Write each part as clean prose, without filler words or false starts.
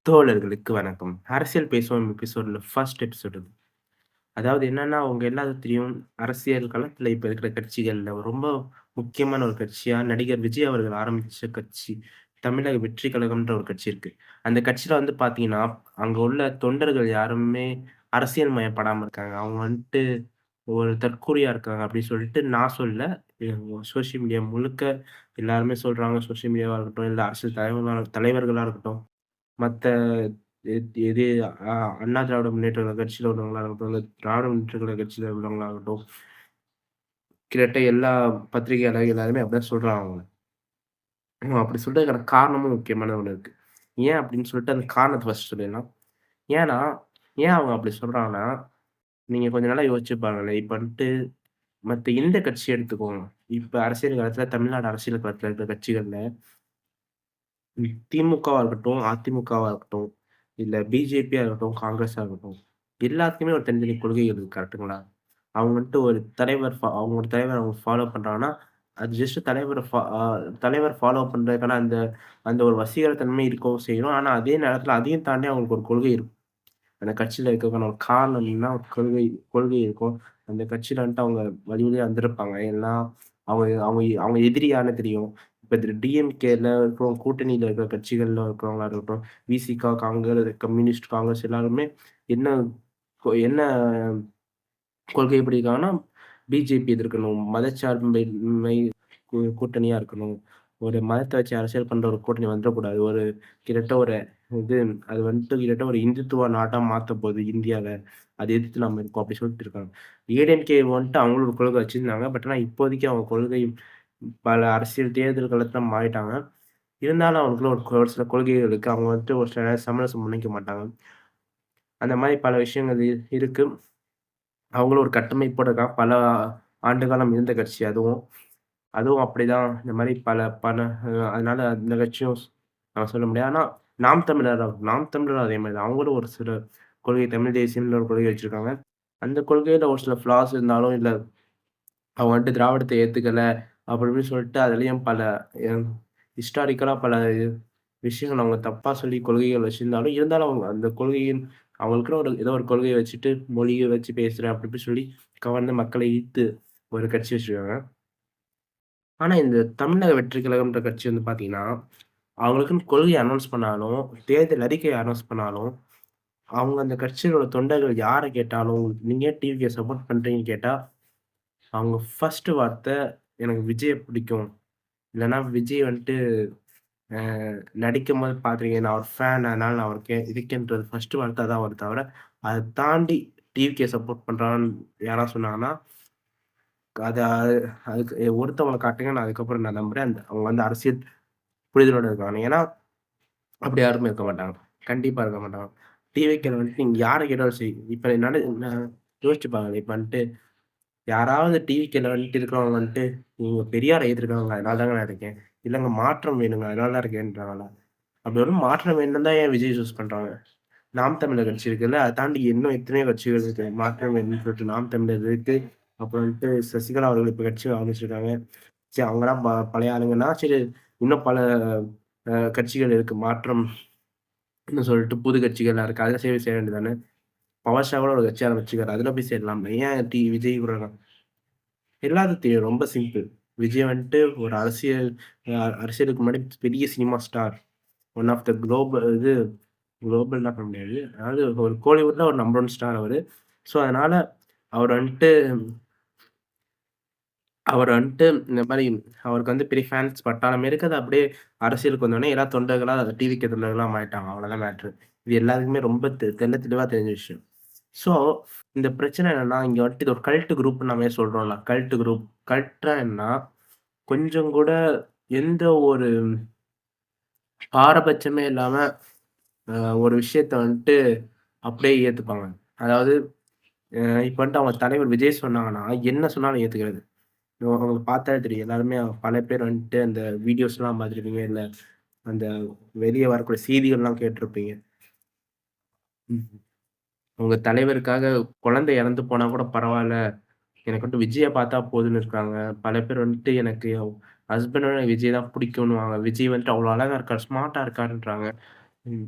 தோழர்களுக்கு வணக்கம். அரசியல் பேசுவோம் எபிசோட்ல ஃபர்ஸ்ட் எபிசோட் இது. அதாவது என்னன்னா, உங்க எல்லாத்துக்கும் தெரியும், அரசியல் களத்துல இப்ப இருக்கிற கட்சிகள்ல ரொம்ப முக்கியமான ஒரு கட்சியா நடிகர் விஜய் அவர்கள் ஆரம்பிச்ச கட்சி, தமிழக வெற்றி கழகம்ன்ற ஒரு கட்சி இருக்கு. அந்த கட்சியில வந்து பார்த்தீங்கன்னா, அங்க உள்ள தொண்டர்கள் யாருமே அரசியல் மயப்படாம இருக்காங்க. அவங்க வந்துட்டு ஒரு தற்கூறியா இருக்காங்க அப்படின்னு சொல்லிட்டு நான் சொல்லல. சோசியல் மீடியா முழுக்க எல்லாருமே சொல்றாங்க. சோசியல் மீடியாவா இருக்கட்டும், இல்ல அரசியல் தலைவர்களா இருக்கட்டும். மத்த எது அ அண்ணா திராவிட முன்னேற்ற கழக கட்சியில உள்ளவங்களா இருக்கட்டும், இல்ல திராவிட முன்னேற்ற கழக கட்சியில உள்ளவங்களாகட்டும், கிட்டத்தட்ட எல்லா பத்திரிகையாளர்கள் எல்லாருமே அப்படிதான் சொல்றாங்க. அப்படி சொல்றதுக்கான காரணமும் முக்கியமான ஒண்ணு இருக்கு. ஏன் அப்படின்னு சொல்லிட்டு அந்த காரணத்த ஃபர்ஸ்ட் சொல்லிடலாம். ஏன்னா, ஏன் அவங்க அப்படி சொல்றாங்கன்னா, நீங்க கொஞ்ச நாளா யோசிச்சு பாருங்களேன். இப்ப வந்துட்டு மத்த எந்த கட்சி எடுத்துக்கோங்க. இப்ப அரசியல் களத்துல தமிழ்நாடு அரசியல் களத்துல இருக்கிற கட்சிகள்ல திமுகவா இருக்கட்டும், அதிமுகவா இருக்கட்டும், இல்ல பிஜேபியா இருக்கட்டும், காங்கிரஸா இருக்கட்டும். எல்லாத்துக்குமே ஒரு தனித்தனி கொள்கைகள் இருக்கு. கரெக்ட்டுங்களா? அவங்க வந்துட்டு ஒரு தலைவர் அவங்களோட தலைவர் அவங்க ஃபாலோ பண்றாங்கன்னா, அது ஜஸ்ட் தலைவர் ஃபாலோ பண்றதுக்கான அந்த அந்த ஒரு வசீகரத்தன்மை இருக்கவும் செய்யும். ஆனா, அதே நேரத்தில அதையும் தாண்டி அவங்களுக்கு ஒரு கொள்கை இருக்கும். அந்த கட்சியில இருக்கறதுக்கான ஒரு காரணம் என்னன்னா, ஒரு கொள்கை கொள்கை இருக்கும். அந்த கட்சியில வந்துட்டு அவங்க வழி வழியா வந்திருப்பாங்க. எல்லாம் அவங்க அவங்க அவங்க எதிரி யாருன்னு தெரியும். இப்ப இந்த டிஎம்கேல இருக்கிறவங்க கூட்டணியில இருக்கிற கட்சிகள்ல இருக்கிறவங்களா இருக்கட்டும், விசிகா, கம்யூனிஸ்ட் காங்கிரஸ் எல்லாருமே என்ன என்ன கொள்கை எப்படி இருக்காங்கன்னா, பிஜேபி எதிர்க்கணும். மதச்சார்பின்மை கூட்டணியா இருக்கணும். ஒரு மதத்த வச்சு அரசியல் பண்ற ஒரு கூட்டணி வந்துறக்கூடாது. ஒரு கிட்டத்தட்ட ஒரு இது அது வந்துட்டு கிட்டத்தட்ட ஒரு இந்துத்துவ நாட்டா மாத்தப்போது இந்தியாவ. அத எதிர்த்து நம்ம இருக்கோம் அப்படி சொல்லிட்டு இருக்காங்க. ஏடிஎம்கே வந்துட்டு அவங்களும் ஒரு கொள்கை வச்சிருந்தாங்க. பட் ஆனா இப்போதைக்கு அவங்க கொள்கை பல அரசியல் தேர்தல் களத்துல மாறிட்டாங்க. இருந்தாலும் அவங்களுக்குள்ள ஒரு சில கொள்கைகள் இருக்கு. அவங்க வந்துட்டு ஒரு சில சமரசம் பண்ணிக்க மாட்டாங்க. அந்த மாரி பல விஷயங்கள் இருக்கு. அவங்களும் ஒரு கட்டமைப்போட இருக்காங்க. பல ஆண்டு காலம் இருந்த கட்சி அதுவும். அதுவும் அப்படிதான். இந்த மாரி பல பல அதனால அந்த கட்சியும் நான் சொல்ல முடியாது. ஆனா நாம் தமிழரும் அதே மாரி தான். அவங்களும் ஒரு சில கொள்கை தமிழ் தேசியம்னு ஒரு கொள்கை வச்சிருக்காங்க. அந்த கொள்கையில ஒரு சில ஃப்ளாஸ் இருந்தாலும், இல்ல அவங்க வந்துட்டு திராவிடத்த ஏத்துக்கல, அப்படி இப்படின்னு சொல்லிட்டு அதிலயும் பல எ ஹிஸ்டாரிக்கலா பல விஷயங்கள் அவங்க தப்பா சொல்லி கொள்கைகள் வச்சிருந்தாலும், இருந்தாலும் அவங்க அந்த கொள்கையின் அவங்களுக்குன்னு ஏதோ ஒரு கொள்கைய வச்சுட்டு, மொழிய வச்சு பேசுறேன் அப்படி இப்படி சொல்லி கவர்ந்து மக்களை ஈர்த்து ஒரு கட்சி வச்சிருக்காங்க. ஆனா இந்த தமிழக வெற்றி கழகம்ன்ற கட்சி வந்து பார்த்தீங்கன்னா, அவங்களுக்குன்னு கொள்கை அனௌன்ஸ் பண்ணாலும், தேர்தல் அறிக்கை அனௌன்ஸ் பண்ணாலும், அவங்க அந்த கட்சியோட தொண்டர்கள் யார கேட்டாலும், "நீங்க ஏன் டிவிக்கு சப்போர்ட் பண்றீங்கன்னு?" கேட்டா, அவங்க ஃபர்ஸ்ட் வார்த்தை, "எனக்கு விஜய பிடிக்கும்." இல்லன்னா விஜய் வந்துட்டு அ நடிக்கும்போது பார்த்துருக்கேன். நான் ஒரு ஃபேன். அதனால நான் அவருக்கு இருக்கேன்றது ஃபர்ஸ்ட் வார்த்தை அதான் வருமே தவிர, அத தாண்டி டிவிகே சப்போர்ட் பண்றான்னு யாராவது சொன்னாங்கன்னா, அத அதுக்கு ஒருத்தவங்கள காட்டுங்க. நான் அதுக்கப்புறம் நான் நம்புறேன். அவங்க வந்து அரசியல் புரிதலோட இருக்காங்க. ஏன்னா, அப்படி யாருமே இருக்க மாட்டாங்க. கண்டிப்பா இருக்க மாட்டாங்க. டிவிகேல வந்துட்டு நீங்க யார கேட்டாலும் சரி, இப்ப யோசிச்சு பாருங்களேன். இப்ப வந்துட்டு யாராவது டிவிகேல வந்துட்டு இருக்கிறவங்க வந்துட்டு, "நீங்க பெரியார எதிர்க்கிறவங்க. அதனால தாங்க நான் இருக்கேன்." இல்லங்க மாற்றம் வேணுங்க. அதனால தான் இருக்கேன்றாங்களா? அப்படி ஒரு மாற்றம் வேணும்னு தான் ஏன் விஜய் சூஸ் பண்றாங்க? நாம் தமிழர் கட்சி இருக்குல்ல, அத தாண்டி இன்னும் எத்தனையோ கட்சிகள் இருக்கு. மாற்றம் வேணும்னு சொல்லிட்டு நாம் தமிழர் இருக்கு. அப்புறம் வந்துட்டு சசிகலா அவர்கள் இப்ப கட்சி ஆரம்பிச்சிருக்காங்க. சரி அவங்கலாம் பழைய ஆளுங்கன்னா, சரி இன்னும் பல கட்சிகள் இருக்கு. மாற்றம்னு சொல்லிட்டு புது கட்சிகள்லாம் இருக்கு. அதுல சேர வேண்டியது தானே! பவர் ஸ்டார் கூட ஒரு கட்சி ஆரம்பிச்சிருக்காரு. அதுல போய் சேரலாம்ல. ஏன் விஜய் கூட எல்லாத்துக்கும் தெரியும். ரொம்ப சிம்பிள். விஜய் வந்துட்டு ஒரு அரசியலுக்கு முன்னாடி பெரிய cinema star. One of the குளோபல்னா சொல்ல முடியாது. அதாவது ஒரு கோலிவுட்ல ஒரு நம்பர் 1 ஸ்டார் அவரு. ஸோ, அதனால அவர் வந்துட்டு அவர் வந்துட்டு இந்த மாரி அவருக்கு வந்து பெரிய ஃபேன்ஸ் பட்டாளமே இருக்கு. அது அப்படியே அரசியலுக்கு வந்தோனே எல்லா தொண்டர்களா டிவிகே தொண்டர்களா மாறிட்டாங்க. அவ்வளோதான் மேட்ரு. இது எல்லாருக்குமே ரொம்ப தெளிவா தெரிஞ்ச விஷயம். ஸோ, இந்த பிரச்சனை என்னன்னா, இங்க வந்துட்டு இது ஒரு கல்ட் குரூப்ன்னு நாம ஏன் சொல்றோம்ல. Cult group. கல்ட்னா என்னன்னா, கொஞ்சம் கூட எந்த ஒரு பாரபட்சமே இல்லாம அ ஒரு விஷயத்த வந்துட்டு அப்படியே ஏத்துப்பாங்க. அதாவது இப்ப வந்துட்டு அவங்க தலைவர் விஜய் சொன்னாங்கன்னா, என்ன சொன்னாலும் ஏத்துக்கிறது. உங்களுக்கு பார்த்தாலே தெரியும். எல்லாருமே பல பேர் வந்துட்டு அந்த வீடியோஸ்லாம் பார்த்துருப்பீங்க. இல்ல அந்த வெளிய வரக்கூடிய செய்திகள்லாம் கேட்டுருப்பீங்க. ம். உங்க தலைவருக்காக குழந்தை இறந்து போனா கூட பரவால்ல. எனக்கு வந்துட்டு விஜய பார்த்தா போதும்ன்னு இருக்காங்க. பல பேர் வந்துட்டு எனக்கு ஹஸ்பண்ட விட விஜய் தான் பிடிக்குன்னுவாங்க. விஜய் வந்துட்டு அவ்வளோ அழகா இருக்காரு, ஸ்மார்ட்டா இருக்காருன்றாங்க.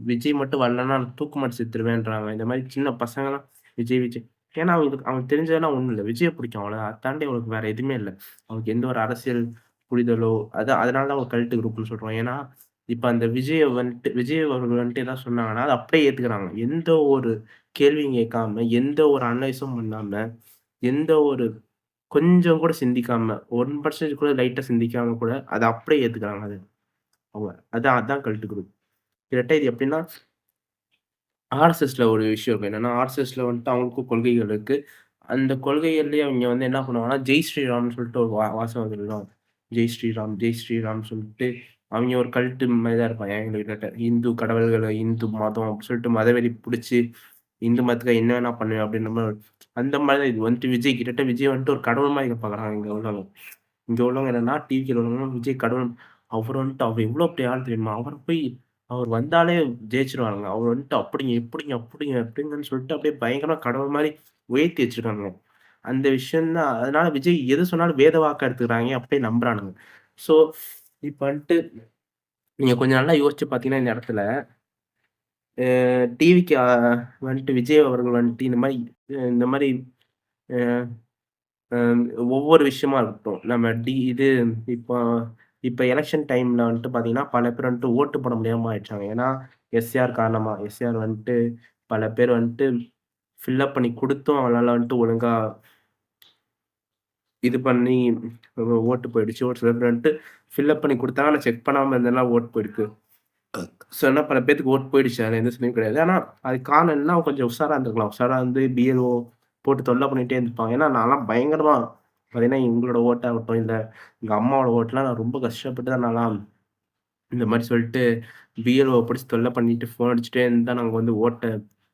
விஜய் மட்டும் வரலன்னா தூக்கு மாட்டி செத்துருவேன்றாங்க. இந்த மாரி சின்ன பசங்கலாம் விஜய், விஜய். ஏன்னா அவனுக்கு தெரிஞ்சதெல்லாம் ஒண்ணும் இல்ல. விஜய பிடிக்கும் அவ்வளவுதான். அத தாண்டி அவனுக்கு வேற எதுவுமே இல்ல. அவனுக்கு எந்த ஒரு அரசியல் புரிதலோ, அதனால தான் அவங்க கல்ட் குரூப்ன்னு சொல்றோம். ஏன்னா, இப்ப அந்த விஜய் அவர்கள் வந்துட்டு ஏதாவது சொன்னாங்கன்னா, அத அப்படியே ஏத்துக்கிறாங்க. எந்த ஒரு கேள்வியும் கேட்காம, எந்த ஒரு அனலைஸும் பண்ணாம, எந்த ஒரு கொஞ்சம் கூட சிந்திக்காம, 1% கூட லைட்டா சிந்திக்காம கூட அத அப்படியே ஏத்துக்கிறாங்க அது. அவங்க. அதான் கல்ட் குரூப். கிட்டத்தட்ட இது எப்படின்னா ஆர்எஸ்எஸ்ல ஒரு விஷயம் இருக்கு. என்னன்னா, ஆர்எஸ்எஸ்ல வந்துட்டு அவங்களுக்கும் கொள்கைகள் இருக்கு. அந்த கொள்கைகள்லயே அவிங்க வந்து என்ன பண்ணுவாங்கன்னா, ஜெய் ஸ்ரீராம்னு சொல்லிட்டு ஒரு வாசகம் சொல்லுவாங்க. ஜெய் ஸ்ரீராம், ஜெய் ஸ்ரீராம்னு சொல்லிட்டு அவிங்க ஒரு கல்ட் மாரி தான் இருப்பாங்க. எங்ககிட்ட இந்து கடவுள்கள, இந்து மதம் அப்டி சொல்லிட்டு மதவெறி புடிச்சு, இந்து மதத்துக்கு என்ன வேணா பண்ணுவேன் அப்டின்ற மாரி அந்த மாரி தான் இது வந்துட்டு விஜய் கிட்டத்தட்ட விஜய் வந்துட்டு ஒரு கடவுள் மாரி பார்க்குறாங்க இங்க உள்ளவங்க. இங்க உள்ளவங்க என்னன்னா, டிவிக்கேல உள்ளவங்க விஜய் கடவுள். அவர் எவ்ளோ பெரிய ஆள் தெரியுமா? அவர் வந்தாலே ஜெயிச்சுருவாருங்க. அவர் வந்துட்டு அப்படிங்க, இப்படிங்க, அப்படிங்க, அப்படிங்கன்னு சொல்லிட்டு அப்படியே பயங்கரமா கடவுள் மாரி உயர்த்தி வச்சிருக்காங்க. அந்த விஷயம் தான் அதனால விஜய் எது சொன்னாலும் வேத வாக்கா எடுத்துக்கிறாங்க. அப்படியே நம்புறானுங்க. ஸோ, இப்ப வந்துட்டு நீங்க கொஞ்சம் நல்லா யோசிச்சு பார்த்தீங்கன்னா, இந்த இடத்துல டிவிக்கு வந்துட்டு விஜய் அவர்கள் வந்துட்டு இந்த மாரி அ அ ஒவ்வொரு விஷயமா இருக்கட்டும். நம்ம இப்போ இப்ப எலக்ஷன் டைம்ல வந்துட்டு பார்த்தீங்கன்னா, பல பேர் வந்துட்டு ஓட்டு போட முடியாம ஆயிடுச்சாங்க. ஏன்னா, எஸ்ஆர் காரணமா. எஸ்ஆர் வந்துட்டு பல பேர் வந்துட்டு ஃபில் பண்ணி குடுத்தும் அவங்களால வந்துட்டு ஒழுங்கா இது பண்ணி ஓட்டு போயிடுச்சு. ஒரு சில பேர் வந்துட்டு பண்ணி குடுத்தாங்க. ஆனா செக் பண்ணாம இருந்ததுனால ஓட்டு போயிருக்கு. சொன்னா பல பேத்துக்கு ஓட்டு போயிடுச்சு. அதுல எந்த சந்தேகமும் கிடையாது. ஆனா, அதுக்கு காரணம் என்னன்னா, அவங்க கொஞ்சம் உஷாரா இருந்திருக்கலாம். உஷாரா இருந்து பிஎல்ஓ போட்டு தொல்ல பண்ணிட்டே இருந்திருப்பாங்க. ஏன்னா, நான்லாம் பயங்கரமா பார்த்தீங்கன்னா, எங்களோட ஓட்டாகட்டும், இல்ல எங்க அம்மாவோட ஓட்டுலாம் நான் ரொம்ப கஷ்டப்பட்டு தான் நான்லாம் இந்த மாரி சொல்லிட்டு பிஎல்ஓவ புடிச்சு தொல்ல பண்ணிட்டு ஃபோன் அடிச்சுட்டே இருந்து தான் நாங்க வந்து ஓட்ட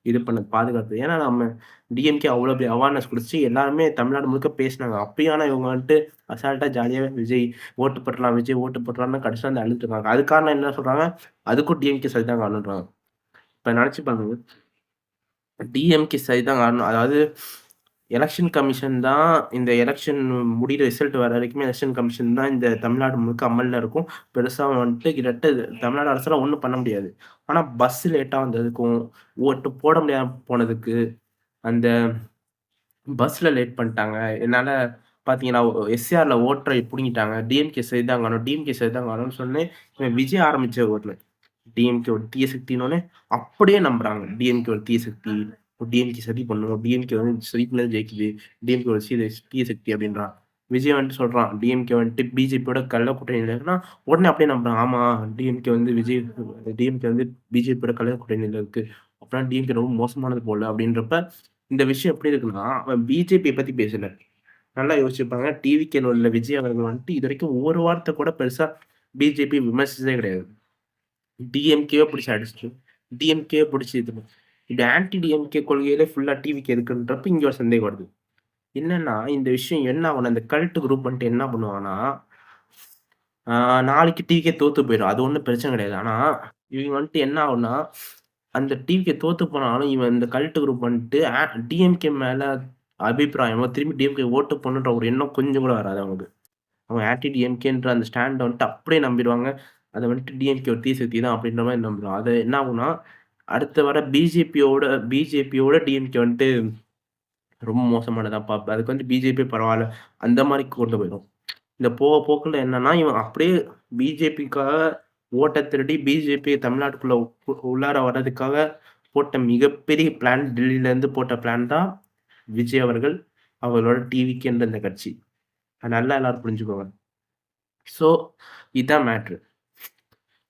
இது பண்ணது பாதுகாத்தது. ஏன்னா, நம்ம டிஎம்கே அவ்வளோ பெரிய அவேர்னஸ் குடுத்துச்சு. எல்லாருமே தமிழ்நாடு முழுக்க பேசினாங்க. அப்பயும் ஆனா இவங்க வந்துட்டு அசால்ட்டா ஜாலியாவே விஜய் ஓட்டு போட்டுறலாம், விஜய் ஓட்டு போட்டுறலாம்ன்னு கடைசில வந்து அழுதுட்டு இருக்காங்க. அதுக்கு காரணம் என்ன சொல்றாங்க? அதுக்கும் டிஎம்கே சதி தான் காரணம்ன்றாங்க. இப்ப நெனச்சு பாருங்க. டிஎம்கே சதி தான் காரணம். அதாவது எலக்ஷன் கமிஷன் தான் இந்த எலக்ஷன் முடியிற ரிசல்ட் வர வரைக்குமே எலக்ஷன் கமிஷன் தான் இந்த தமிழ்நாடு முழுக்க அமல்ல இருக்கும். பெருசா வந்துட்டு கிட்டத்தட்ட தமிழ்நாடு அரசால ஒண்ணும் பண்ண முடியாது. ஆனா பஸ் லேட்டா வந்ததுக்கும், ஓட்டு போட முடியாம போனதுக்கு, அந்த பஸ்ல லேட் பண்ணிட்டாங்க. என்னால பார்த்தீங்கன்னா, எஸ்ஏஆர்ல ஓட்டர புடுங்கிட்டாங்க. டிஎம்கே சதி தான் காரணம், டிஎம்கே சதி தான் காரணம்னு சொன்னே, இவன் விஜய் ஆரம்பிச்ச ஒண்ணு. டிஎம்கே ஒரு தீய சக்தின்னோனே, அப்படியே நம்புறாங்க. டிஎம்கே ஒரு தீய சக்தி. டிஎம்கே சதி பண்ணும். டிஎம்கே வந்து சதி பண்ணி தான் ஜெயிக்குது. டிஎம்கே ஒரு தீய சக்தி அப்படின்றான். விஜய் வந்துட்டு சொல்றான். டிஎம்கே வந்துட்டு பிஜேபியோட கள்ள கூட்டணியில இருக்குன்னா, உடனே அப்படியே நம்புறான். ஆமா டிஎம்கே வந்து பிஜேபியோட கள்ள கூட்டணியில இருக்கு. அப்பன்னா டிஎம்கே ரொம்ப மோசமானது போல அப்படின்றப்ப, இந்த விஷயம் எப்படி இருக்குன்னா, அவன் பிஜேபிய பத்தி பேசல. நல்லா யோசிச்சுப்பாங்க. டிவிகேல உள்ள விஜய் அவர்கள் வந்துட்டு இதுவரைக்கும் ஒரு வார்த்தை கூட பெருசா பிஜேபி விமர்சிச்சதே கிடையாது. டிஎம்கேவ புடிச்சு அடிச்சுட்டு, டிஎம்கேவ புடிச்சு இது இப்படி ஆன்டி டிஎம்கே கொள்கையிலே ஃபுல்லா டிவிக்கு இருக்குன்றப்ப இங்க ஒரு சந்தேகம் வருது. என்னன்னா, இந்த விஷயம் என்ன ஆகும்னா, இந்த கல்ட் குரூப் வந்துட்டு என்ன பண்ணுவாங்கன்னா, ஆ நாளைக்கு டிவிக்கே தோத்து போயிரும். அது ஒண்ணும் பிரச்சனை கிடையாது. ஆனா, இவங்க வந்துட்டு என்ன ஆகும்னா, அந்த டிவிக்கே தோத்து போனாலும், இவன் இந்த கல்ட் குரூப் வந்துட்டு டிஎம்கே மேல அபிப்பிராயமோ, திரும்பி டிஎம்கே ஓட்டு போடணுன்ற ஒரு எண்ணம் கொஞ்சம் கூட வராது அவங்களுக்கு. அவங்க ஆன்டி டிஎம்கேன்ற அந்த ஸ்டாண்ட வந்துட்டு அப்படியே நம்பிருவாங்க. அத வந்துட்டு டிஎம்கே ஒரு தீய சக்தி தான் அப்படின்ற மாரி நம்பிருவாங்க. அது என்ன ஆகும்னா, அடுத்து வர பிஜேபியோட டிஎம்கே வந்துட்டு ரொம்ப மோசமானதா அதுக்கு வந்து பிஜேபியே பரவால்ல. அந்த மாரி கொண்டு போயிரும். இந்த போக போக்குல என்னன்னா, இவன் அப்படியே பிஜேபிக்காக ஓட்ட திருடி பிஜேபி தமிழ்நாட்டுக்குள்ள உள்ளார வர்றதுக்காக போட்ட மிகப்பெரிய பிளான் டெல்லில இருந்து போட்ட பிளான் தான் விஜய் அவர்கள், அவர்களோட டிவிகேன்ற இந்த கட்சி. அது நல்லா எல்லாரும் புரிஞ்சுக்கோங்க. ஸோ, இதான் மேட்ரு.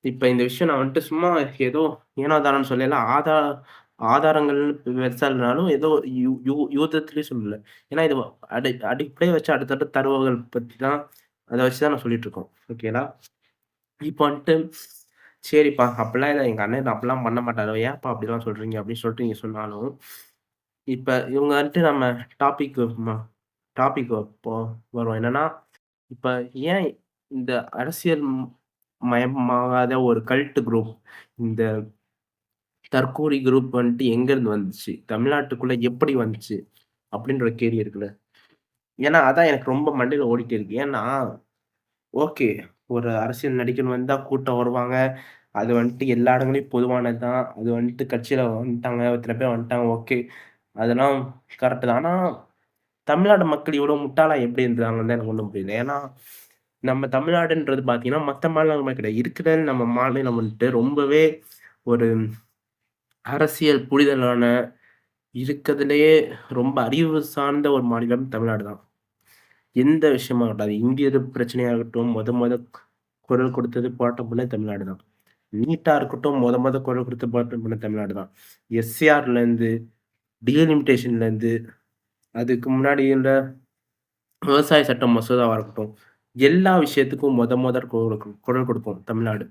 இப்ப இந்த விஷயம் நான் வந்துட்டு சும்மா ஏதோ ஏனோ தானோன்னு சொல்லல. ஆதாரங்கள் பெருசா இல்லனாலும் ஏதோ யூ யூ யூகத்திலேயே சொல்லல. ஏன்னா இது அடிப்படையா வச்சு அடுத்தடுத்த தரவுகள் பத்தி தான் அத வச்சு தான் நான் சொல்லிட்டு இருக்கோம். ஓகேங்களா? இப்ப வந்துட்டு சரிப்பா அப்படிலாம் இல்ல எங்க அண்ணன் அப்படிலாம் பண்ண மாட்டாரு. ஏன்ப்பா அப்படிலாம் சொல்றீங்க? அப்படின்னு சொல்லிட்டு நீங்க சொன்னாலும், இப்ப இவங்க வந்துட்டு நம்ம டாபிக் ம டாபிக் இப்போ வருவோம். என்னன்னா, இப்ப ஏன் இந்த அரசியல் மயமாகாத ஒரு கல்ட் குரூப், இந்த தற்கூரி குரூப் வந்துட்டு எங்கருந்து வந்துச்சு? தமிழ்நாட்டுக்குள்ள எப்படி வந்துச்சு? அப்படின்ற ஒரு கேள்வி இருக்குல்ல. ஏன்னா, அதான் எனக்கு ரொம்ப மண்டையில ஓடிட்டே இருக்கு. ஏன்னா, ஓகே ஒரு அரசியல் நடிகன் வந்தா கூட்டம் வருவாங்க. அது வந்துட்டு எல்லா இடங்கள்லயும் பொதுவானது தான். அது வந்துட்டு கட்சியில வந்துட்டாங்க, இத்தன பேர் வந்துட்டாங்க, ஓகே. அதெல்லாம் கரெக்ட் தான். ஆனா, தமிழ்நாடு மக்கள் இவ்வளோ முட்டாளா எப்படி இருந்தாங்கன்னு தான் எனக்கு ஒண்ணும் புரியல. ஏன்னா, நம்ம தமிழ்நாடுன்றது பார்த்தீங்கன்னா, மத்த மாநிலங்கள் மாரி கிடையாது. இருக்கிற நம்ம மாநிலம் வந்துட்டு ரொம்பவே ஒரு அரசியல் புரிதலான, இருக்கதுலயே ரொம்ப அறிவு சார்ந்த ஒரு மாநிலம் தமிழ்நாடு தான். எந்த விஷயமாகட்டும், அது இந்திய பிரச்சனையாகட்டும், மொத குரல் கொடுத்தது, போராட்டம் பண்ணது தமிழ்நாடு தான். நீட்டா இருக்கட்டும், மொத குரல் கொடுத்து போராட்டம் பண்ணது தமிழ்நாடு தான். எஸ்ஏஆர்லேருந்து, டீலிமிட்டேஷன்லேருந்து, அதுக்கு முன்னாடி இருந்த விவசாய சட்ட மசோதாவா இருக்கட்டும், எல்லா விஷயத்துக்கும் மொத குரல் கொடுக்கும் தமிழ்நாடு.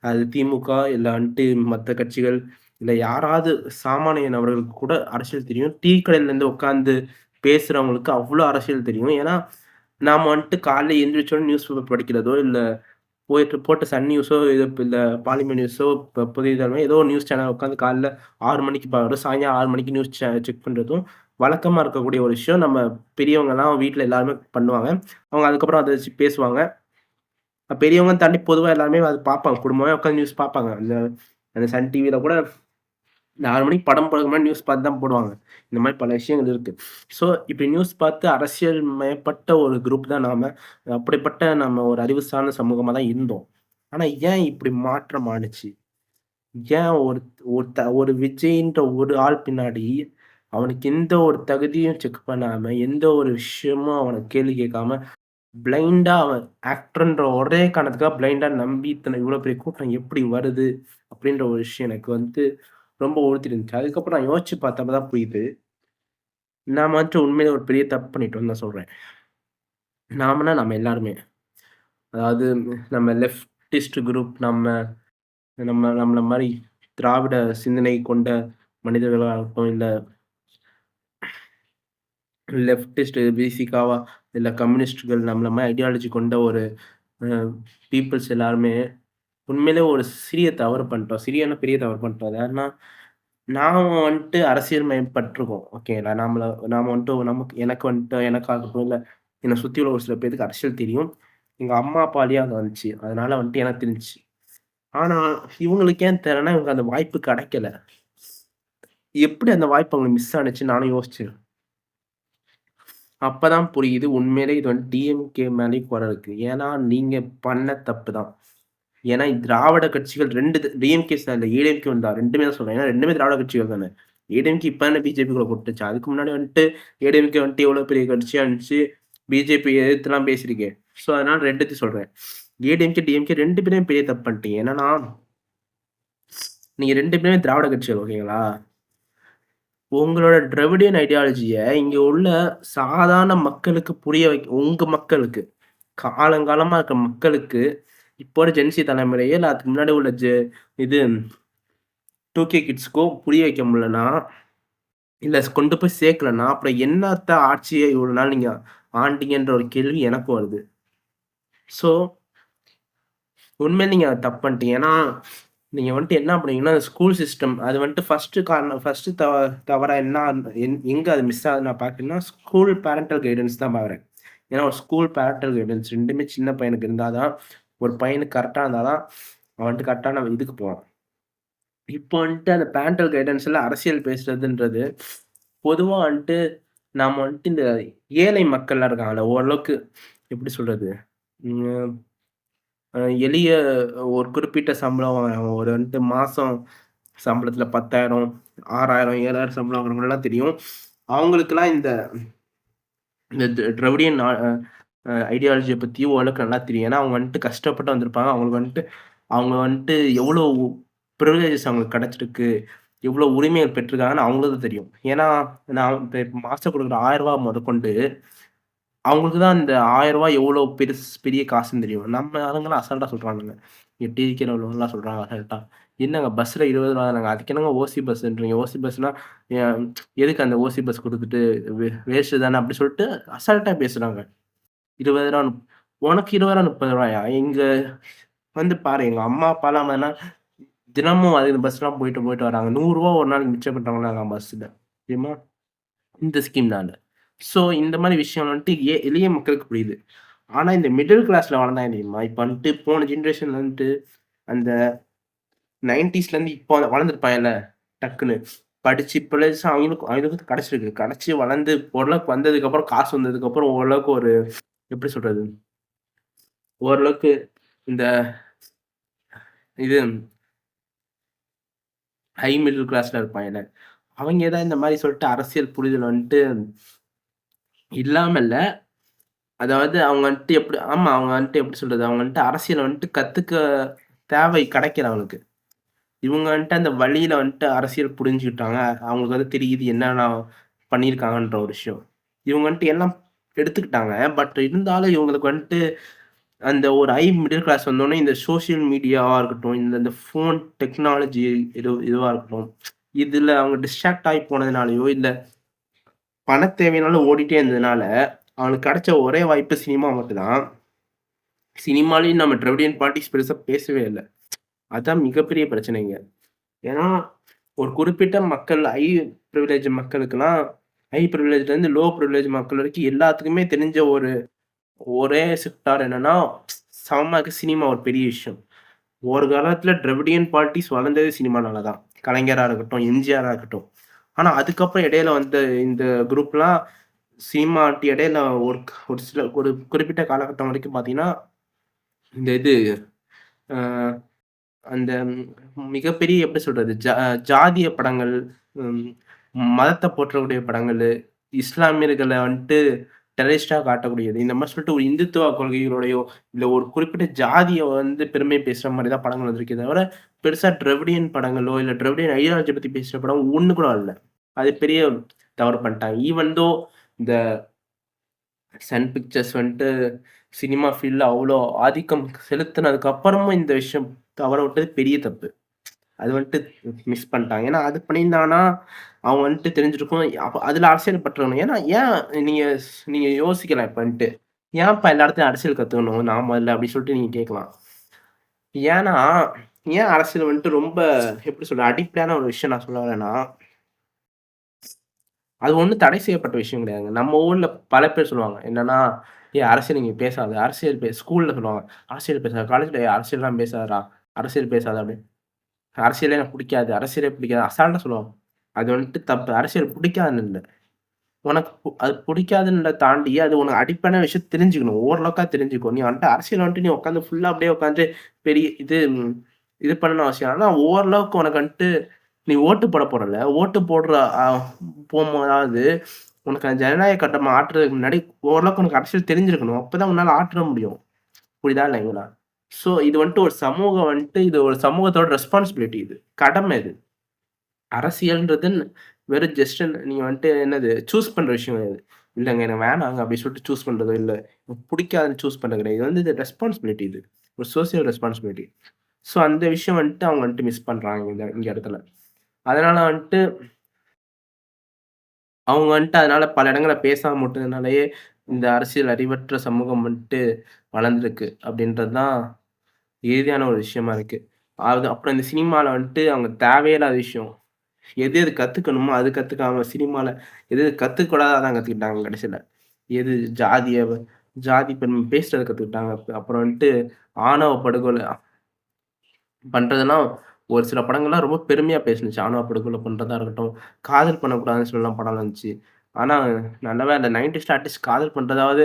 அது திமுக, இல்ல வந்துட்டு மத்த கட்சிகள், இல்ல யாராவது சாமானிய நபர்களுக்கு கூட அரசியல் தெரியும். டீ கடையிலேருந்து உட்கார்ந்து பேசுறவங்களுக்கு அவ்ளோ அரசியல் தெரியும். ஏன்னா, நாம வந்துட்டு காலைல எந்திரிச்சோனே நியூஸ் பேப்பர் படிக்கிறதோ, இல்ல போயிட்டு போட்ட சன் நியூஸோ, இல்ல பாலிமர் நியூஸோ, புதியதளமோ ஏதோ ஒரு நியூஸ் சேனல் உட்காந்து காலைல 6 மணிக்கு பார்க்குறோம். சாயங்காலம் 6 மணிக்கு நியூஸ் செக் பண்றதும் வழக்கமா இருக்கக்கூடிய ஒரு விஷயம். நம்ம பெரியவங்கலாம் வீட்ல எல்லாருமே பண்ணுவாங்க. அவங்க அதுக்கப்புறம் அத வச்சு பேசுவாங்க. பெரியவங்கன்னு தாண்டி பொதுவா எல்லாருமே அது பார்ப்பாங்க. குடும்பமே உட்காந்து நியூஸ் பார்ப்பாங்க. அந்த அந்த சன் டிவில கூட 4 மணிக்கு படம் போடுறதுக்கு முன்னாடி நியூஸ் பார்த்து தான் போடுவாங்க. இந்த மாரி பல விஷயங்கள் இருக்கு. ஸோ, இப்படி நியூஸ் பார்த்து அரசியல் மயப்பட்ட ஒரு குரூப் தான் நாம. அப்படிப்பட்ட நம்ம ஒரு அறிவு சார்ந்த சமூகமா தான் இருந்தோம். ஆனா ஏன் இப்படி மாற்றம் ஆனுச்சு? ஏன் ஒரு விஜய்ன்ற ஒரு ஆள் பின்னாடி, அவனுக்கு எந்த ஒரு தகுதியும் செக் பண்ணாம, எந்த ஒரு விஷயமும் அவன கேள்வி கேட்காம, பிளைண்டா அவன் ஆக்டர்ன்ற ஒரே காரணத்துக்காக பிளைண்டா நம்பி இவ்வளோ பெரிய கூட்டம் எப்படி வருது? அப்படின்ற ஒரு விஷயம் எனக்கு வந்து ரொம்ப உறுத்திருந்துச்சு. அதுக்கப்புறம் நான் யோசிச்சு பார்த்தப்ப தான் புரியுது. நாம வந்துட்டு உண்மையிலே ஒரு பெரிய தப்பு பண்ணிட்டோம்னு தான் சொல்றேன். நாமனா நம்ம எல்லாருமே. அதாவது நம்ம லெஃப்டிஸ்ட் குரூப் நம்ம நம்ம நம்மள மாரி திராவிட சிந்தனை கொண்ட மனிதர்களாகட்டும், இல்ல லெஃப்டிஸ்ட் பேசிக்காவா இல்ல கம்யூனிஸ்ட்கள் நம்மள மாரி ஐடியாலஜி கொண்ட ஒரு அ பீப்பிள்ஸ் எல்லாருமே உண்மையிலே ஒரு சிறிய தவறு பண்ணிட்டோம். சிறியனா பெரிய தவறு பண்ணிட்டோம். அது யாருன்னா, நாம வந்துட்டு அரசியல் மயப்பட்டுருக்கோம். ஓகேங்களா? நாம வந்துட்டு நமக்கு எனக்கு வந்துட்டு எனக்காகட்டும், இல்ல என்ன சுத்தி உள்ள ஒரு சில பேருக்கு அரசியல் தெரியும். எங்க அம்மா, அப்பாலயும் அது வந்துச்சு. அதனால வந்துட்டு எனக்கு தெரிஞ்சுச்சு. ஆனா, இவங்களுக்கு ஏன் தெரியலன்னா, இவங்களுக்கு அந்த வாய்ப்பு கிடைக்கல. எப்படி அந்த வாய்ப்பு அவங்களுக்கு மிஸ் ஆனுச்சுன்னு நானும் யோசிச்சேன். அப்பதான் புரியுது உண்மையிலே இது வந்து டிஎம்கே மேலயும் குறை இருக்கு. ஏன்னா, நீங்க பண்ண தப்பு தான். ஏன்னா, திராவிட கட்சிகள் 2 டிஎம்கே இல்ல ஏடிஎம்கே தான் 2மே தான் சொல்றேன். ஏன்னா 2மே திராவிட கட்சிகள் தானே. ஏடிஎம்கே இப்ப தானே பிஜேபிக்குள்ள கூட்டுச்சு. அதுக்கு முன்னாடி வந்துட்டு ஏடிஎம்கே வந்துட்டு எவ்வளோ பெரிய கட்சியா இருந்துச்சு. பிஜேபி எதிர்த்துலாம் பேசியிருக்கே. ஸோ, அதனால 2த்தையும் சொல்றேன். ஏடிஎம்கே, டிஎம்கே 2 பேருமே பெரிய தப்பு பண்ணிட்டீங்க. என்னன்னா, நீங்க 2 பேருமே திராவிட கட்சிகள் ஓகேங்களா? உங்களோட திராவிடியன் ஐடியாலஜிய இங்க உள்ள சாதாரண மக்களுக்கு புரிய உங்க மக்களுக்கு, காலங்காலமா இருக்க மக்களுக்கு, இப்போ வர ஜென்ஸி தலைமுறையே இல்ல அதுக்கு முன்னாடி உள்ள இது 2கே கிட்ஸ்க்கோ புரிய வைக்க முடியலன்னா, இல்ல கொண்டு போய் சேர்க்கலன்னா, அப்புறம் என்னத்த ஆட்சிய இவ்வளோ நாள் நீங்க ஆண்டீங்கன்ற ஒரு கேள்வி எனக்கும் வருது. ஸோ, உண்மையிலே நீங்க அத தப்பு பண்ணிட்டீங்க. ஏன்னா, நீங்க வந்துட்டு என்ன பண்ணீங்கன்னா, ஸ்கூல் சிஸ்டம் அது வந்துட்டு ஃபர்ஸ்ட்டு தவறா என்ன எங்க அது மிஸ் ஆகுதுன்னு நான் பார்க்கிறேன்னா, ஸ்கூல் பேரன்டல் கைடன்ஸ் தான் பார்க்குறேன். ஏன்னா, ஒரு ஸ்கூல் பேரன்டல் கைடன்ஸ் 2மே சின்ன பையனுக்கு இருந்தா தான், ஒரு பையனுக்கு கரெக்ட்டா இருந்தா தான், அவன் வந்துட்டு கரெக்ட்டான இதுக்கு போவான். இப்போ வந்துட்டு அந்த பேரன்டல் கைடன்ஸ்ல அரசியல் பேசுறதுன்றது, பொதுவா வந்துட்டு நாம வந்துட்டு இந்த ஏழை மக்கள்லாம் இருக்காங்கல்ல, ஓரளவுக்கு எப்படி சொல்றது? ம். எளிய ஒரு குறிப்பிட்ட சம்பளம் ஒரு வந்துட்டு மாசம் சம்பளத்துல 10,000, 6,000, 7,000 சம்பளம் வாங்குறவங்கலாம் தெரியும். அவங்களுக்கெல்லாம் இந்த இந்த திராவிடியன் ஐடியாலஜிய பத்தி ஓரளவுக்கு நல்லா தெரியும். ஏன்னா, அவங்க வந்துட்டு கஷ்டப்பட்டு வந்திருப்பாங்க. அவங்க வந்துட்டு எவ்வளோ பிரிவிலேஜஸ் அவங்களுக்கு கிடைச்சிருக்கு, எவ்வளோ உரிமைகள் பெற்றிருக்காங்கன்னு அவங்களுக்கு தெரியும். ஏன்னா, நான் இப்ப மாசம் குடுக்குற ரூ. 1000 மொதற்கொண்டு அவங்களுக்கு தான் இந்த ரூ. 1000 எவ்வளோ பெரிய காசுன்னு தெரியும். நம்ம ஆளுங்கலாம் அசால்ட்டா சொல்றானுங்க. இங்க டிவிக்கேல உள்ளவங்கலாம் சொல்றாங்க அசால்ட்டா. என்னங்க பஸ்ல ரூ. 20 தானங்க. அதுக்கு என்னங்க ஓசி பஸ்ன்றீங்க. ஓசி பஸ்னா எ எதுக்கு அந்த ஓசி பஸ் குடுத்துட்டு வேஸ்ட்டு தானே அப்டி சொல்லிட்டு அசால்ட்டா பேசுறாங்க. ரூ. 20 உனக்கு ரூ. 20 ரூ. 30 இங்க வந்து பாரு எங்க அம்மா, அப்பாலாம் தினமும் அது பஸ்லாம் போயிட்டு, போயிட்டு வராங்க. ரூ. 100 ஒரு நாளைக்கு மிச்சம் பண்றவங்கலாம் இருக்காங்க பஸ்ல. தெரியுமா? இந்த ஸ்கீம்னால. ஸோ இந்த மாரி விஷயம் வந்துட்டு எளிய மக்களுக்கு புரியுது. ஆனா இந்த மிடில் கிளாஸ்ல வளர்ந்தாங்க தெரியுமா? இப்ப வந்துட்டு போன ஜெனரேஷன்ல வந்துட்டு அந்த 90ஸ்லேருந்து இப்போ வளர்ந்துருப்பாங்கல்ல டக்குன்னு. படிச்சு பெருசா அவங்களுக்கும் அவங்களுக்கும் கிடைச்சிருக்கு. கிடைச்சு வளர்ந்து ஓரளவுக்கு வந்ததுக்கப்புறம், காசு வந்ததுக்கப்புறம் ஓரளவுக்கு ஒரு எப்படி சொல்றது? ஓரளவுக்கு இந்த இது ஹை மிடில் கிளாஸ்ல இருப்பாங்கல்ல. அவங்க தான் இந்த மாரி சொல்லிட்டு அரசியல் புரிதல் வந்துட்டு இல்லாம இல்ல. அதாவது அவங்க வந்துட்டு எப்படி ஆமா. அவங்க வந்துட்டு எப்படி சொல்றது? அவங்க வந்துட்டு அரசியல வந்துட்டு கத்துக்க தேவை கிடைக்கல அவனுக்கு. இவங்க வந்துட்டு அந்த வழியில வந்துட்டு அரசியல் புரிஞ்சுக்கிட்டாங்க. அவங்களுக்கு வந்து தெரியுது என்னென்ன பண்ணியிருக்காங்கன்ற ஒரு விஷயம். இவங்க வந்துட்டு எல்லாம் எடுத்துக்கிட்டாங்க. பட் இருந்தாலும் இவங்களுக்கு வந்துட்டு அந்த ஒரு ஹை மிடில் கிளாஸ் வந்தோனே இந்த சோசியல் மீடியாவா இருக்கட்டும், இந்த இந்த ஃபோன் டெக்னாலஜி இதுவா இருக்கட்டும், இதுல அவங்க டிஸ்ட்ராக்ட் ஆகி போனதுனாலயோ, இல்ல பண தேவையினால ஓடிட்டே இருந்ததுனால, அவனுக்கு கிடைச்ச ஒரே வாய்ப்பு சினிமா மட்டும் தான். சினிமாலயும் நம்ம திராவிடியன் பார்ட்டிஸ் பெருசா பேசவே இல்ல. அதான் மிகப்பெரிய பிரச்சனைங்க. ஏன்னா, ஒரு குறிப்பிட்ட மக்கள் ஹை பிரிவிலேஜ் மக்களுக்கெல்லாம் ஹை பிரிவிலேஜ்லேருந்து லோ பிரிவிலேஜ் மக்கள் வரைக்கும் எல்லாத்துக்குமே தெரிஞ்ச ஒரு ஒரே செக்டார் என்னன்னா, சமமாக்க சினிமா ஒரு பெரிய விஷயம். ஒரு காலத்துல திராவிடியன் பார்ட்டிஸ் வளர்ந்ததே சினிமானால தான். கலைஞரா இருக்கட்டும், எம்ஜிஆரா இருக்கட்டும். ஆனா, அதுக்கப்புறம் இடையில வந்த இந்த குரூப்லாம் சினிமாட்டு இடையில ஒரு ஒரு சில ஒரு குறிப்பிட்ட காலகட்டம் வரைக்கும் பார்த்தீங்கன்னா, இந்த இது அ அந்த மிகப்பெரிய எப்படி சொல்றது? ஜாதிய படங்கள், ம் மதத்த போற்றக்கூடிய படங்களு, இஸ்லாமியர்கள வந்துட்டு டெரரிஸ்ட்டா காட்டக்கூடியது. இந்த மாரி சொல்லிட்டு ஒரு இந்துத்துவ கொள்கைகளோடையோ, இல்ல ஒரு குறிப்பிட்ட ஜாதிய வந்து பெருமை பேசுற மாரி தான் படங்கள் வந்திருக்கே தவிர, பெருசா திராவிடியன் படங்களோ, இல்ல திராவிடியன் ஐடியாலஜி பத்தி பேசுற படம் ஒண்ணு கூட வரல. அது பெரிய தவறு பண்ணிட்டாங்க. ஈவன் தோ இந்த சன் பிக்சர்ஸ் வந்துட்டு சினிமா ஃபீல்ட்ல அவ்ளோ ஆதிக்கம் செலுத்துனதுக்கு அப்புறமும் இந்த விஷயம் தவற விட்டது பெரிய தப்பு. அது வந்துட்டு மிஸ் பண்ணிட்டாங்க. ஏன்னா, அது பண்ணியிருந்தாங்கன்னா, அவங்க வந்துட்டு தெரிஞ்சிருக்கும். அதுல அரசியல் பற்றணும். ஏன்னா, ஏன் நீங்க நீங்க யோசிக்கலாம் இப்ப வந்துட்டு. ஏன்ப்பா எல்லா இடத்துலயும் அரசியல் கத்துக்கணும்? நான் முதல்ல அப்டி சொல்லிட்டு நீங்க கேட்கலாம். ஏன்னா, ஏன் அரசியல் வந்துட்டு ரொம்ப எப்படி சொல்றது? அடிப்படையான ஒரு விஷயம் நான் சொல்ல வரேன்னா, அது ஒண்ணும் தடை செய்யப்பட்ட விஷயம் கிடையாதுங்க. நம்ம ஊர்ல பல பேர் சொல்லுவாங்க. என்னன்னா, "ஏய் அரசியல் நீங்க பேசாத. அரசியல் ஸ்கூல்ல சொல்லுவாங்க. அரசியல் பேசாத. காலேஜ்ல "ஏய் அரசியல்லாம் பேசாதடா. அரசியல் பேசாத" அப்டின்னு. அரசியலே எனக்கு புடிக்காது. அரசியலே பிடிக்காது. அசால்ட்டா சொல்லுவாங்க. அது வந்துட்டு தப்பு. அரசியல் பிடிக்காதுன்னு இல்ல. உனக்கு அது பிடிக்காதுன்றத தாண்டி, அது உனக்கு அடிப்படையான விஷயம் தெரிஞ்சுக்கணும். ஓரளவுக்கா தெரிஞ்சுக்கோ. நீ வந்துட்டு அரசியல் வந்துட்டு நீ உட்காந்து ஃபுல்லா அப்படியே உட்காந்து பெரிய இது பண்ணணும்னு அவசியம் இல்ல. ஆனா ஓரளவுக்கு உனக்கு வந்துட்டு நீ ஓட்டு போட போறல்ல. ஓட்டு போடுற போம்போதாவது உனக்கு அந்த ஜனநாயக கட்டமை ஆட்டுறதுக்கு முன்னாடி ஓரளவுக்கு உனக்கு அரசியல் தெரிஞ்சிருக்கணும். அப்பதான் உன்னால ஆற்ற முடியும். புரியுதா இல்லைங்களா? ஸோ இது வந்துட்டு ஒரு சமூகம் வந்துட்டு இது ஒரு சமூகத்தோட ரெஸ்பான்சிபிலிட்டி இது. கடமை இது. அரசியல்ன்றது வெறும் ஜஸ்ட் நீங்க வந்துட்டு என்னது சூஸ் பண்ற விஷயம் கிடையாது. இல்லங்க எனக்கு வேணாங்க அப்படி சொல்லிட்டு சூஸ் பண்றதோ இல்ல. எனக்கு பிடிக்காதுன்னு சூஸ் பண்றது கிடையாது. இது வந்து இது ரெஸ்பான்சிபிலிட்டி இது. ஒரு சோசியல் ரெஸ்பான்சிபிலிட்டி. ஸோ அந்த விஷயம் வந்துட்டு அவங்க வந்துட்டு மிஸ் பண்றாங்க இந்த இங்க இடத்துல. அதனால வந்துட்டு அவங்க வந்துட்டு அதனால பல இடங்கள்ல பேசாம விட்டதுனாலயே இந்த அரசியல் அறிவற்ற சமூகம் வந்துட்டு வளர்ந்திருக்கு அப்படின்றது தான் இறுதியான ஒரு விஷயமா இருக்கு. அது அப்புறம் இந்த சினிமால வந்துட்டு அவங்க தேவையில்லாத விஷயம். எது எது கத்துக்கணுமோ அது கத்துக்காம சினிமால எது எது கத்துக்கூடாதோ அதான் கத்துக்கிட்டாங்க கடைசில. எது ஜாதிய ஜாதி பெருமை பேசுறத கத்துக்கிட்டாங்க. அப்புறம் வந்துட்டு ஆணவ படுகொலை பண்றதெல்லாம் ஒரு சில படங்கள்லாம் ரொம்ப பெருமையா பேசுனுச்சு. ஆணவ படுகொலை பண்றதா இருக்கட்டும், காதல் பண்ணக்கூடாதுன்னு சொல்லலாம் படம்லாம் இருந்துச்சு. ஆனா நல்ல வேள 90ஸ் அட்லீஸ்ட் காதல் பண்றதாவது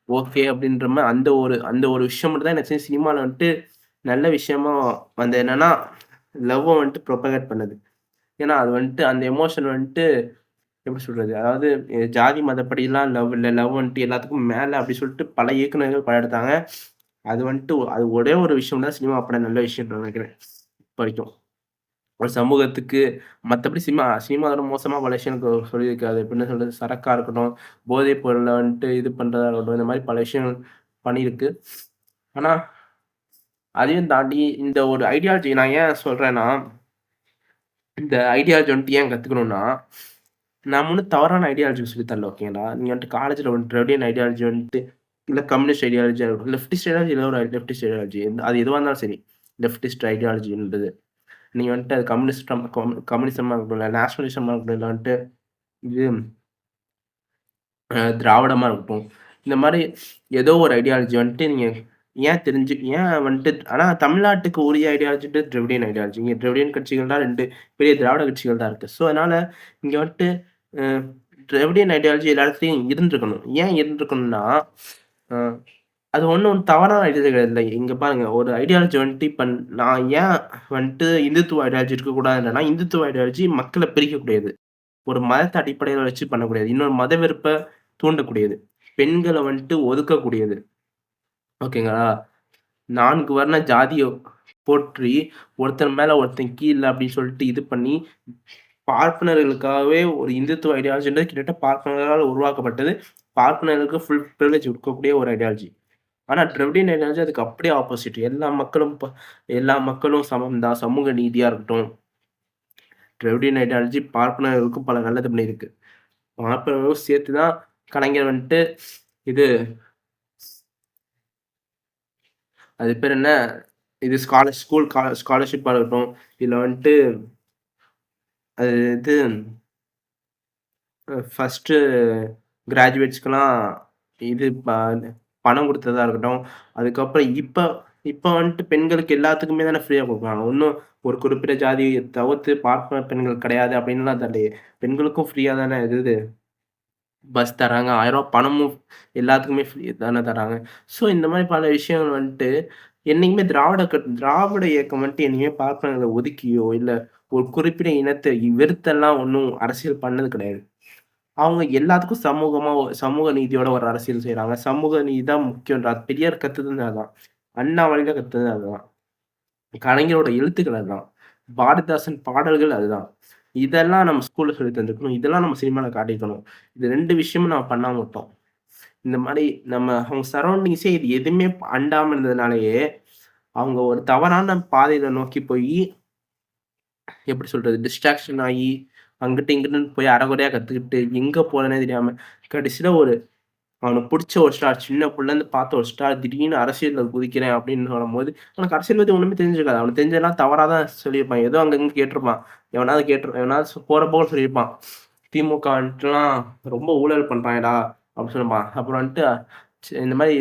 ஓகே அப்படின்ற மாரி அந்த ஒரு விஷயம் மட்டும் தான் எனக்கு தெரிஞ்சு சினிமால வந்துட்டு நல்ல விஷயமா வந்து என்னன்னா, லவ்வ வந்துட்டு ப்ரொபகேட் பண்ணுது. ஏன்னா, அது வந்துட்டு அந்த எமோஷன் வந்துட்டு எப்படி சொல்றது? அதாவது ஜாதி மதப்படிலாம் லவ் இல்ல. லவ் வந்துட்டு எல்லாத்துக்கும் மேல அப்படி சொல்லிட்டு பல இயக்குனர்கள் படம் எடுத்தாங்க. அது வந்துட்டு அது ஒரே ஒரு விஷயம் தான் சினிமா படம் நல்ல விஷயம்னு நினைக்கிறேன். இப்ப வரைக்கும். ஒரு சமூகத்துக்கு மத்தபடி சினிமா மோசமா பல விஷயங்கள் சொல்லியிருக்காது. எப்படின்னு சொல்றது? சரக்கா இருக்கட்டும், போதைப் பொருள வந்துட்டு இது பண்றதா இருக்கட்டும், இந்த மாரி பல விஷயங்கள் பண்ணியிருக்கு. ஆனா, அதையும் தாண்டி இந்த ஒரு ஐடியாலஜி நான் ஏன் சொல்றேன்னா, இந்த ஐடியாலஜி வந்துட்டு ஏன் கத்துக்கணும்னா நான் ஒண்ணும் தவறான ஐடியாலஜி சொல்லி தரல ஓகேங்களா? நீங்க வந்துட்டு காலேஜ்ல வந்துட்டு திராவிடியன் ஐடியாலஜி வந்துட்டு, இல்ல கம்யூனிஸ்ட் ஐடியாலஜியா இருக்கட்டும், லெஃப்டிஸ்ட் ஐடியாலஜி ஏதோ ஒரு லெஃப்டிஸ்ட் ஐடியாலஜி அது எதுவா இருந்தாலும் சரி. லெஃப்டிஸ்ட் ஐடியாலஜின்றது. நீங்க வந்துட்டு அது கம்யூனிசமா இருக்கட்டும், இல்ல நேஷனலிசமா இருக்கட்டும், இல்ல வந்துட்டு இது திராவிடமா இருக்கட்டும். இந்த மாரி ஏதோ ஒரு ஐடியாலஜி வந்துட்டு நீங்க ஏன் வந்துட்டு ஆனா தமிழ்நாட்டுக்கு உரிய ஐடியாலஜின்றது திராவிடியன் ஐடியாலஜி. இங்க திராவிடியன் கட்சிகள் தான் 2 பெரிய திராவிட கட்சிகள் தான் இருக்கு. ஸோ, அதனால இங்க வந்துட்டு அ திராவிடியன் ஐடியாலஜி எல்லா இடத்துலயும் இருந்திருக்கணும். ஏன் இருந்திருக்கணும்னா, அ அது ஒண்ணும் தவறான ஐடியாலஜி கிடையாதுல்ல. இங்க பாருங்க ஒரு ஐடியாலஜி வந்துட்டு இப்ப நான் ஏன் வந்துட்டு இந்துத்துவ ஐடியாலஜி இருக்கக்கூடாதுன்னா, இந்துத்துவ ஐடியாலஜி மக்கள பிரிக்கக்கூடியது. ஒரு மதத்த அடிப்படையில வச்சு பண்ணக்கூடியது. இன்னொரு மத வெறுப்ப தூண்டக்கூடியது. பெண்கள வந்துட்டு ஒதுக்கக்கூடியது. ஓகேங்களா? 4 வர்ண ஜாதிய போற்றி, ஒருத்தன் மேல ஒருத்தன் கீழ அப்படின்னு சொல்லிட்டு இது பண்ணி, பார்ப்பனர்களுக்காகவே ஒரு இந்துத்துவ ஐடியாலஜின்றது கிட்டத்தட்ட பார்ப்பனர்களால் உருவாக்கப்பட்டது. பார்ப்பனர்களுக்கு ஃபுல் பிரிவிலேஜ் குடுக்கக்கூடிய ஒரு ஐடியாலஜி. ஆனா திராவிடியன் ஐடியாலஜி அதுக்கு அப்படியே ஆப்போசிட். எல்லா மக்களும் சமம் தான். சமூக நீதியா இருக்கட்டும். திராவிடியன் ஐடியாலஜி பார்ப்பனர்களுக்கும் பல நல்லது பண்ணியிருக்கு. பார்ப்பனர்களும் சேர்த்து தான் கலைஞர் வந்துட்டு இது அது பேர் என்ன? இது ஸ்காலர்ஷிப்பா இருக்கட்டும். இல்ல வந்துட்டு அது இது ஃபர்ஸ்ட்டு கிராஜுவேட்ஸ்க்குலாம் இது பணம் குடுத்ததா இருக்கட்டும். அதுக்கப்புறம் இப்ப இப்ப வந்துட்டு பெண்களுக்கு எல்லாத்துக்குமே தானே ஃப்ரீயா குடுக்குறாங்க. இன்னும் ஒரு குறிப்பிட்ட ஜாதிய தவிர்த்து பார்ப்பன பெண்கள் கிடையாது அப்டின்லாம் தரலையே. பெண்களுக்கும் ஃப்ரீயா தானே இது பஸ் தராங்க. ரூ. 1000 பணமும் எல்லாத்துக்குமே ஃப்ரீ தானே தராங்க. ஸோ இந்த மாரி பல விஷயங்கள் வந்துட்டு என்னைக்குமே திராவிட இயக்கம் வந்துட்டு என்னைக்குமே பார்ப்பனர்கள ஒதுக்கியோ, இல்ல ஒரு குறிப்பிட்ட இனத்த வெறுத்தெல்லாம் ஒண்ணும் அரசியல் பண்ணது கிடையாது. அவங்க எல்லாத்துக்கும் சமூக நீதியோட ஒரு அரசியல் செய்றாங்க. சமூக நீதி தான் முக்கியம்ன்றா பெரியார் கத்துதுன்னு அதான். அண்ணா வழியில கத்துது அதுதான். கலைஞரோட எழுத்துக்கள் அதுதான். பாரதிதாசன் பாடல்கள் அதுதான். இதெல்லாம் நம்ம ஸ்கூல்ல சொல்லி தந்திருக்கணும். இதெல்லாம் நம்ம சினிமால காட்டியிருக்கணும். இது 2 விஷயமும் நம்ம பண்ணாம விட்டோம். இந்த மாரி அவங்க சரவுண்டிங்ஸே இது எதுவுமே அண்டாம இருந்ததுனாலயே, அவங்க ஒரு தவறான பாதையில நோக்கி போயி, எப்படி சொல்றது? டிஸ்ட்ராக்ஷன் ஆயி, அங்கிட்டு இங்கிட்டுன்னு போய் அரைகுறையா கத்துக்கிட்டு, எங்க போறதுன்னே தெரியாம, கடைசியில அவனுக்கு புடிச்ச ஒரு ஸ்டார், சின்ன புள்ளேருந்து பார்த்த ஒரு ஸ்டார் திடீர்னு அரசியல்ல குதிக்கிறேன் அப்படின்னு வரும்போது, அவனுக்கு அரசியல் பத்தி ஒண்ணுமே தெரிஞ்சிருக்காது. அவனுக்கு தெரிஞ்சதெல்லாம் தவறா தான் சொல்லியிருப்பான். ஏதோ அங்கங்க கேட்டுருப்பான். எவனாவது போற போக்குல சொல்லியிருப்பான். திமுக வந்துட்டுலாம் ரொம்ப ஊழல் பண்றாங்கடா அப்படின்னு சொல்லிருப்பான். அப்புறம் வந்துட்டு இந்த மாரி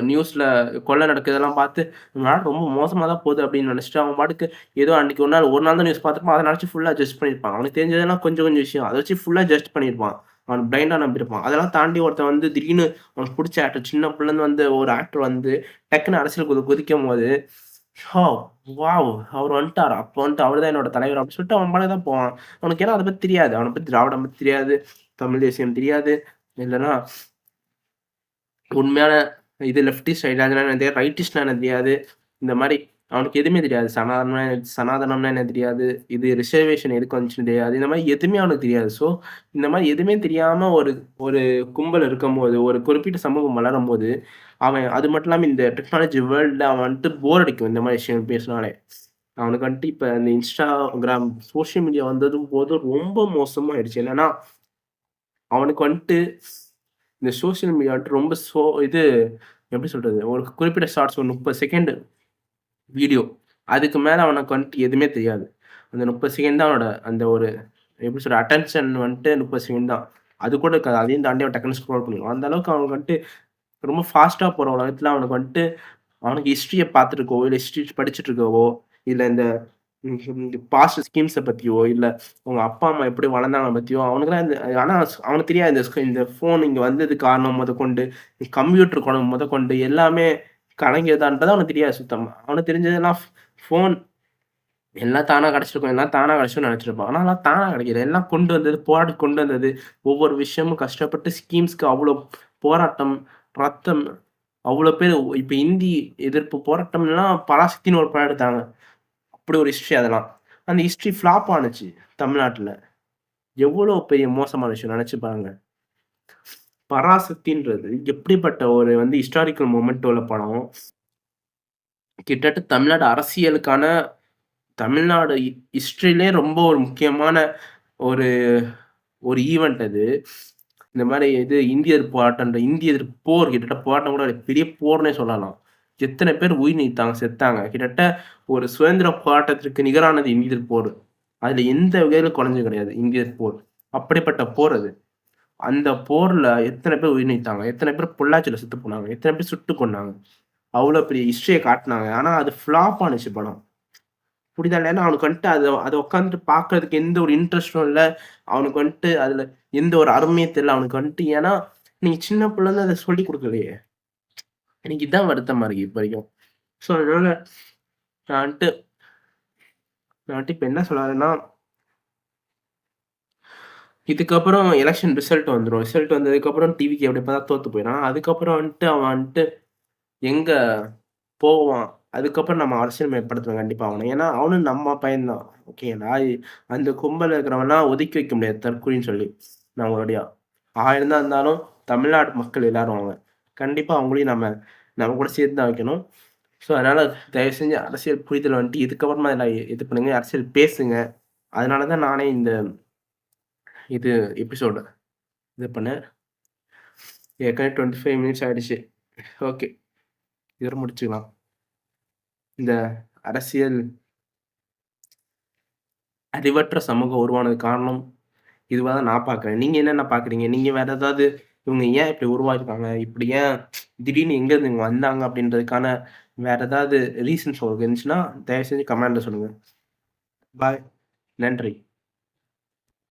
நியூஸ்ல கொலை நடக்குதெல்லாம் பார்த்து, நாடு ரொம்ப மோசமா தான் போகுது அப்படின்னு நினைச்சுட்டு, அவன் பாட்டுக்கு ஏதோ அன்னைக்கு ஒரு நாள் தான் நியூஸ் பார்த்துருப்பான். அத நினைச்சு ஃபுல்லா ஜட்ஜ் பண்ணியிருப்பான். அவனுக்கு தெரிஞ்சதெல்லாம் கொஞ்சம் கொஞ்சம் விஷயம். அத வச்சு ஃபுல்லா ஜட்ஜ் பண்ணியிருப்பான். அவன் பிளைண்டா நம்பியிருப்பான். அதெல்லாம் தாண்டி ஒருத்தன் வந்து திடீர்னு அவனுக்கு புடிச்ச ஆக்டர் சின்ன புள்ளைருந்து வந்து ஒரு ஆக்டர் வந்து டக்குனு அரசியல் குதிக்கும்போது, "ஹோ! வாவ்! அவரு வந்துட்டாரா? அப்ப வந்துட்டு அவரு தான் என்னோட தலைவர்" அப்படின்னு சொல்லிட்டு அவன் பாட்டுக்கு தான் போவான். அவனுக்கு ஏன்னா அத பத்தி தெரியாது. அவன பத்தி திராவிடம் பத்தி தெரியாது. தமிழ் தேசியம் தெரியாது. இல்லன்னா உண்மையான லெஃப்டிஸ்ட் ஐடியாலஜினா என்னன்னு தெரியாது. ரைட்டிஸ்ட்னா என்னன்னு தெரியாது. இந்த மாரி அவனுக்கு எதுவுமே தெரியாது. சனாதனம்னா என்னன்னு தெரியாது. இது ரிசர்வேஷன் எதுக்கு வந்துச்சுன்னு தெரியாது. இந்த மாரி எதுவுமே அவனுக்கு தெரியாது. ஸோ, இந்த மாரி எதுவுமே தெரியாம ஒரு ஒரு கும்பல் இருக்கும்போது, ஒரு குறிப்பிட்ட சமூகம் வளரும்போது, அவன் அது மட்டும் இல்லாம இந்த டெக்னாலஜி வேர்ல்டுல அவன் வந்துட்டு போர் அடிக்கும். இந்த மாரி விஷயம் பேசினாலே. அவனுக்கு வந்துட்டு இப்ப இந்த Instagram, சோசியல் மீடியா வந்ததும் போது ரொம்ப மோசமாயிடுச்சு. என்னன்னா, அவனுக்கு வந்துட்டு இந்த சோசியல் மீடியா வந்துட்டு ரொம்ப எப்படி சொல்றது? ஒரு குறிப்பிட்ட ஷார்ட்ஸ் ஒரு 30 செகண்ட் வீடியோ. அதுக்கு மேல அவனுக்கு வந்துட்டு எதுவுமே தெரியாது. அந்த 30 செகண்ட் தான் அவனோட அந்த ஒரு எப்படி சொல்றது? அட்டென்ஷன் வந்துட்டு 30 செகண்ட் தான். அது கூட இருக்காது. அதையும் தாண்டி அவன் டக்குனு ஸ்க்ரோல் பண்ணிருவான். அந்த அளவுக்கு அவனுக்கு வந்துட்டு ரொம்ப ஃபாஸ்ட்டா போற உலகத்துல அவனுக்கு வந்துட்டு அவனுக்கு ஹிஸ்டரிய பார்த்துருக்கவோ, இல்ல ஹிஸ்டரி படிச்சுட்டு இருக்கவோ, இல்ல இந்த பாஸ்ட் ஸ்கீம்ஸ பத்தியோ, இல்ல உங்க அப்பா, அம்மா எப்படி வளர்ந்தாங்கள பத்தியோ, அவனுக்குலாம் ஆனா அவனுக்கு தெரியாது இந்த ஃபோன் இங்க வந்ததுக்கு காரணம் மொதற்கொண்டு, கம்ப்யூட்டர் குணம் மொதற்கொண்டு எல்லாமே கலைஞர் தான்றது அவனுக்கு தெரியாது சுத்தமா. அவனுக்கு தெரிஞ்சதெல்லாம் ஃபோன் எல்லாம் தானா கிடைச்சிருக்கும். எல்லாம் தானா கிடைச்சுரும்னு நெனச்சிருப்பான். ஆனா அதெல்லாம் தானா கிடைக்கல. எல்லாம் கொண்டு வந்தது, போராடி கொண்டு வந்தது. ஒவ்வொரு விஷயமும் கஷ்டப்பட்டு ஸ்கீம்ஸ்க்கு அவ்ளோ போராட்டம், ரத்தம் அவ்ளோ பேரு இப்ப இந்தி எதிர்ப்பு போராட்டம்லாம் பராசக்தின்னு ஒரு படம் எடுத்தாங்க. அப்படி ஒரு ஹிஸ்ட்ரி அதெல்லாம். அந்த ஹிஸ்ட்ரி ஃப்ளாப் ஆனுச்சு தமிழ்நாட்டுல. எவ்வளோ பெரிய மோசமான விஷயம் நெனச்சு பாருங்க. பராசக்தின்றது எப்படிப்பட்ட ஒரு ஹிஸ்டாரிக்கல் மொமெண்ட் உள்ள படம். கிட்டத்தட்ட தமிழ்நாடு அரசியலுக்கான தமிழ்நாடு ஹிஸ்டரியிலே ரொம்ப ஒரு முக்கியமான ஒரு ஒரு ஈவென்ட் அது. இந்த மாரி இந்திய எதிர்ப்பு போர் கிட்டத்தட்ட போராட்டம் கூட இல்ல. பெரிய போர்ன்னே சொல்லலாம். எத்தன பேர் உயிர் நீத்தாங்க, செத்தாங்க. கிட்டத்தட்ட ஒரு சுதந்திர போராட்டத்திற்கு நிகரானது இந்திய எதிர்ப்பு போர். அதுல எந்த வகையிலும் குறைஞ்சது கிடையாது. இந்திய எதிர்ப்பு போர். அப்படிப்பட்ட போர் அது. அந்த போர்ல எத்தன பேர் உயிர் நீத்தாங்க? எத்தன பேர் பொள்ளாச்சியில செத்து போனாங்க? எத்தன பேர் சுட்டு கொன்னாங்க? அவ்ளோ பெரிய ஹிஸ்டரிய காட்டுனாங்க. ஆனா அது ஃப்ளாப் ஆனுச்சு படம். புரியுதா? ஏன்னா அவனுக்கு வந்துட்டு அத அத உட்காந்துட்டு பார்க்கறதுக்கு எந்த ஒரு இன்ட்ரெஸ்டும் இல்ல. அவனுக்கு வந்துட்டு அதுல எந்த ஒரு அருமையும் தெரியல. அவனுக்கு வந்துட்டு ஏன்னா, நீங்க சின்ன புள்ளருந்து அத சொல்லிக் குடுக்கலையே. எனக்கு இதான் வருத்தமா இருக்கு இப்ப வரைக்கும். ஸோ அதனால நான் வந்துட்டு நான் வந்துட்டு இப்ப என்ன சொல்ல வரேன்னா, இதுக்கப்புறம் எலக்ஷன் ரிசல்ட் வந்துரும். ரிசல்ட் வந்ததுக்கப்புறம் டிவிக்கு எப்படி பார்த்தா தோத்து போயிறான். அதுக்கப்புறம் வந்துட்டு அவன் வந்துட்டு எங்க போவான். அதுக்கப்புறம் நம்ம அரசியல் மேற்படுத்துவோம் கண்டிப்பா அவன. ஏன்னா, அவனும் நம்ம பையன் தான். ஓகேங்களா? அந்த கும்பல்ல இருக்கிறவன்லாம் ஒதுக்கி வைக்க முடியாது தற்குறின்னு சொல்லி. நம்மளுடைய 1000 தான் இருந்தாலும் தமிழ்நாடு மக்கள் எல்லாரும் அவங்க. கண்டிப்பா அவங்களையும் நம்ம நம்ம கூட சேர்த்து தான் வைக்கணும். ஸோ, அதனால தயவு செஞ்சு அரசியல் புரிதல் வந்துட்டு இதுக்கப்புறமா எல்லாம் இது பண்ணுங்க. அரசியல் பேசுங்க. அதனால தான் நானே இந்த இது எபிசோடு இது பண்ணேன். ஏற்கனவே 25 மினிட்ஸ் ஆயிடுச்சு. ஓகே. இதோட முடிச்சுக்கலாம். இந்த அரசியல் அறிவற்ற சமூகம் உருவானதுக்கு காரணம் இதுவா தான் நான் பார்க்குறேன். நீங்க என்னென்ன பார்க்குறீங்க? நீங்க வேற ஏதாவது இவங்க ஏன் இப்படி உருவாயிருக்காங்க? இப்படி ஏன் திடீர்னு எங்கேருந்து இவங்க வந்தாங்க? அப்படின்றதுக்கான வேற ஏதாவது ரீசன்ஸ் உங்களுக்கு இருந்துச்சுன்னா, தயவு செஞ்சு கமெண்ட்ல சொல்லுங்க. பாய். நன்றி.